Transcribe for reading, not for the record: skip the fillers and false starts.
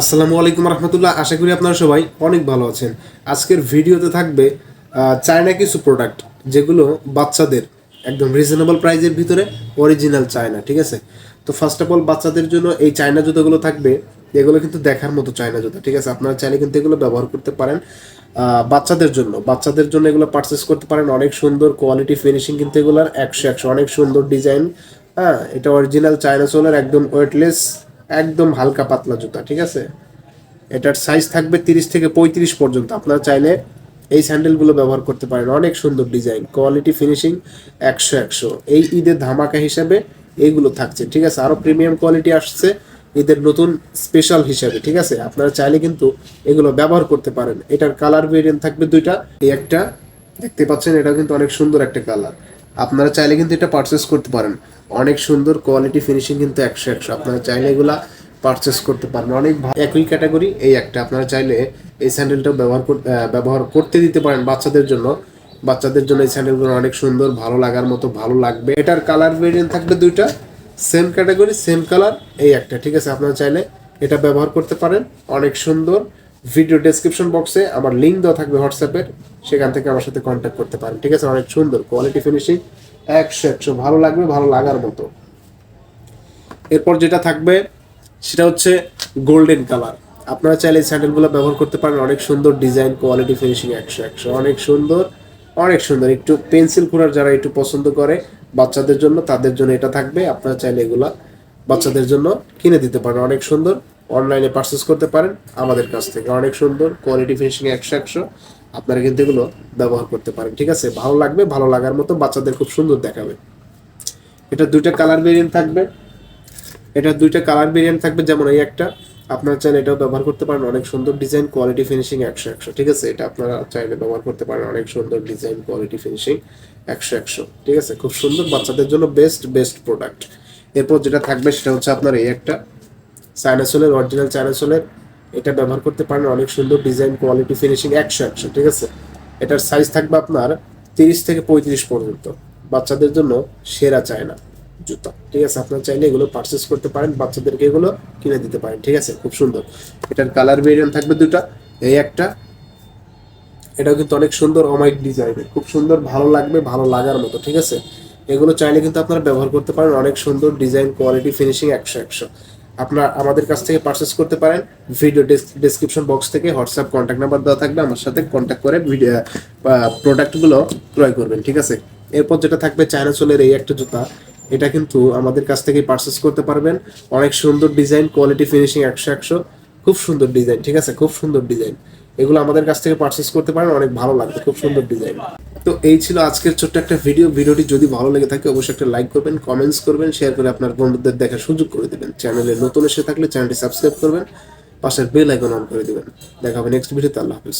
আসসালামু আলাইকুম রহমতুল্লাহ। আশা করি আপনারা সবাই অনেক ভালো আছেন। আজকের ভিডিওতে থাকবে চায়না কিছু প্রোডাক্ট যেগুলো বাচ্চাদের একদম রিজনেবল প্রাইজের ভিতরে অরিজিনাল চায়না, ঠিক আছে। তো ফার্স্ট অফ অল বাচ্চাদের জন্য এই চায়না জুতোগুলো থাকবে, এগুলো কিন্তু দেখার মতো চায়না জুতো, ঠিক আছে। আপনারা চাইলে কিন্তু এগুলো ব্যবহার করতে পারেন বাচ্চাদের জন্য এগুলো পারচেস করতে পারেন। অনেক সুন্দর কোয়ালিটি ফিনিশিং, কিন্তু এগুলোর 100 অনেক সুন্দর ডিজাইন। হ্যাঁ, এটা অরিজিনাল চায়না সোলের একদম ওয়েটলেস, একদম হালকা পাতলা জুতা, ঠিক আছে। এটার সাইজ থাকবে 30 থেকে 35 পর্যন্ত। আপনারা চাইলে এই স্যান্ডেলগুলো ব্যবহার করতে পারেন। অনেক সুন্দর ডিজাইন, কোয়ালিটি ফিনিশিং 100 এই ঈদের ধামাকা হিসাবে এইগুলো থাকছে, ঠিক আছে। আরও প্রিমিয়াম কোয়ালিটি আসছে ঈদের নতুন স্পেশাল হিসাবে, ঠিক আছে। আপনারা চাইলে কিন্তু এগুলো ব্যবহার করতে পারেন। এটার কালার ভেরিয়েন্ট থাকবে দুইটা। এই একটা দেখতে পাচ্ছেন, এটা কিন্তু অনেক সুন্দর একটা কালার। আপনারা চাইলে কিন্তু এটা পারচেস করতে পারেন। অনেক সুন্দর কোয়ালিটি ফিনিশিং, কিন্তু 100 আপনারা চাইলে এগুলা পারচেস করতে পারেন। অনেক একই ক্যাটাগরি এই একটা। আপনারা চাইলে এই স্যান্ডেলটাও ব্যবহার করতে দিতে পারেন বাচ্চাদের জন্য এই স্যান্ডেলগুলো অনেক সুন্দর, ভালো লাগার মতো ভালো লাগবে। এটার কালার ভেরিয়েন্ট থাকবে দুইটা, সেম ক্যাটাগরি সেম কালার এই একটা, ঠিক আছে। আপনারা চাইলে এটা ব্যবহার করতে পারেন। অনেক সুন্দর। ভিডিও ডেসক্রিপশন বক্সে আমার লিঙ্ক দেওয়া থাকবে হোয়াটসঅ্যাপের, সেখান থেকে আমার সাথে কন্ট্যাক্ট করতে পারেন, ঠিক আছে। অনেক সুন্দর কোয়ালিটি ফিনিশিং 100 ভালো লাগবে, ভালো লাগার মতো। এরপর যেটা থাকবে সেটা হচ্ছে গোল্ডেন কালার। আপনারা চাইলে এই স্যান্ডেলগুলো ব্যবহার করতে পারেন। অনেক সুন্দর ডিজাইন, কোয়ালিটি ফিনিশিং 100 অনেক সুন্দর, অনেক সুন্দর। একটু পেন্সিল ঘোরার যারা একটু পছন্দ করে বাচ্চাদের জন্য, তাদের জন্য এটা থাকবে। আপনারা চাইলে এগুলা বাচ্চাদের জন্য কিনে দিতে পারেন। অনেক সুন্দর, অনলাইনে পারচেস করতে পারেন আমাদের কাছ থেকে। অনেক সুন্দর কোয়ালিটি ফিনিশিং 100 আপনারা কিন্তু এগুলো ব্যবহার করতে পারেন, ঠিক আছে। ভালো লাগবে, ভালো লাগার মতো, বাচ্চাদের খুব সুন্দর দেখাবে। এটা দুইটা কালার ভেরিয়েন্ট থাকবে। যেমন এই একটা, আপনারা চাইলে এটাও ব্যবহার করতে পারেন। অনেক সুন্দর ডিজাইন, কোয়ালিটি ফিনিশিং 100 ঠিক আছে। এটা আপনারা চাইলে ব্যবহার করতে পারেন। অনেক সুন্দর ডিজাইন, কোয়ালিটি ফিনিশিং 100 ঠিক আছে। খুব সুন্দর, বাচ্চাদের জন্য বেস্ট প্রোডাক্ট। এরপর যেটা থাকবে সেটা হচ্ছে আপনার এই একটা চায়নাসোলের, অরিজিনাল চায়নাসোলের। এটা ব্যবহার করতে পারেন। অনেক সুন্দর ডিজাইন, কোয়ালিটি ফিনিশিং 100 ঠিক আছে। এটার সাইজ থাকবে আপনার 30 থেকে 35 পর্যন্ত। বাচ্চাদের জন্য সেরা চায়না জুতা, ঠিক আছে। আপনারা চাইলে এগুলো পারচেস করতে পারেন, বাচ্চাদেরকে এগুলো কিনে দিতে পারেন, ঠিক আছে। খুব সুন্দর। এটার কালার ভেরিয়েন্ট থাকবে দুটা। এই একটা, এটাও কিন্তু অনেক সুন্দর অমাইক ডিজাইনের, খুব সুন্দর, ভালো লাগবে, ভালো লাগার মতো, ঠিক আছে। এগুলো চাইলে কিন্তু আপনারা ব্যবহার করতে পারেন। অনেক সুন্দর ডিজাইন, কোয়ালিটি ফিনিশিং 100 আপনারা আমাদের কাছ থেকে পারচেস করতে পারেন। ভিডিও ডেসক্রিপশন বক্স থেকে হোয়াটসঅ্যাপ কন্ট্যাক্ট নাম্বার দেওয়া থাকবে, আমার সাথে কন্ট্যাক্ট করে ভিডিও প্রোডাক্টগুলো ক্রয় করবেন, ঠিক আছে। এরপর যেটা থাকবে চায়না সোলের এই একটা জুতা। এটা কিন্তু আমাদের কাছ থেকে পারচেস করতে পারবেন। অনেক সুন্দর ডিজাইন, কোয়ালিটি ফিনিশিং 100 খুব সুন্দর ডিজাইন, ঠিক আছে। খুব সুন্দর ডিজাইন, এগুলো আমাদের কাছ থেকে পারচেস করতে পারেন। অনেক ভালো লাগবে, খুব সুন্দর ডিজাইন। তো এই ছিল আজকের ছোট্ট একটা ভিডিওটি যদি ভালো লেগে থাকে অবশ্যই একটা লাইক করবেন, কমেন্টস করবেন, শেয়ার করে আপনার বন্ধুদের দেখার সুযোগ করে দেবেন। চ্যানেলে নতুন এসে থাকলে চ্যানেলটি সাবস্ক্রাইব করবেন, পাশের বেল আইকন অন করে দেবেন। দেখা হবে নেক্সট ভিডিওতে। আল্লাহ হাফিজ।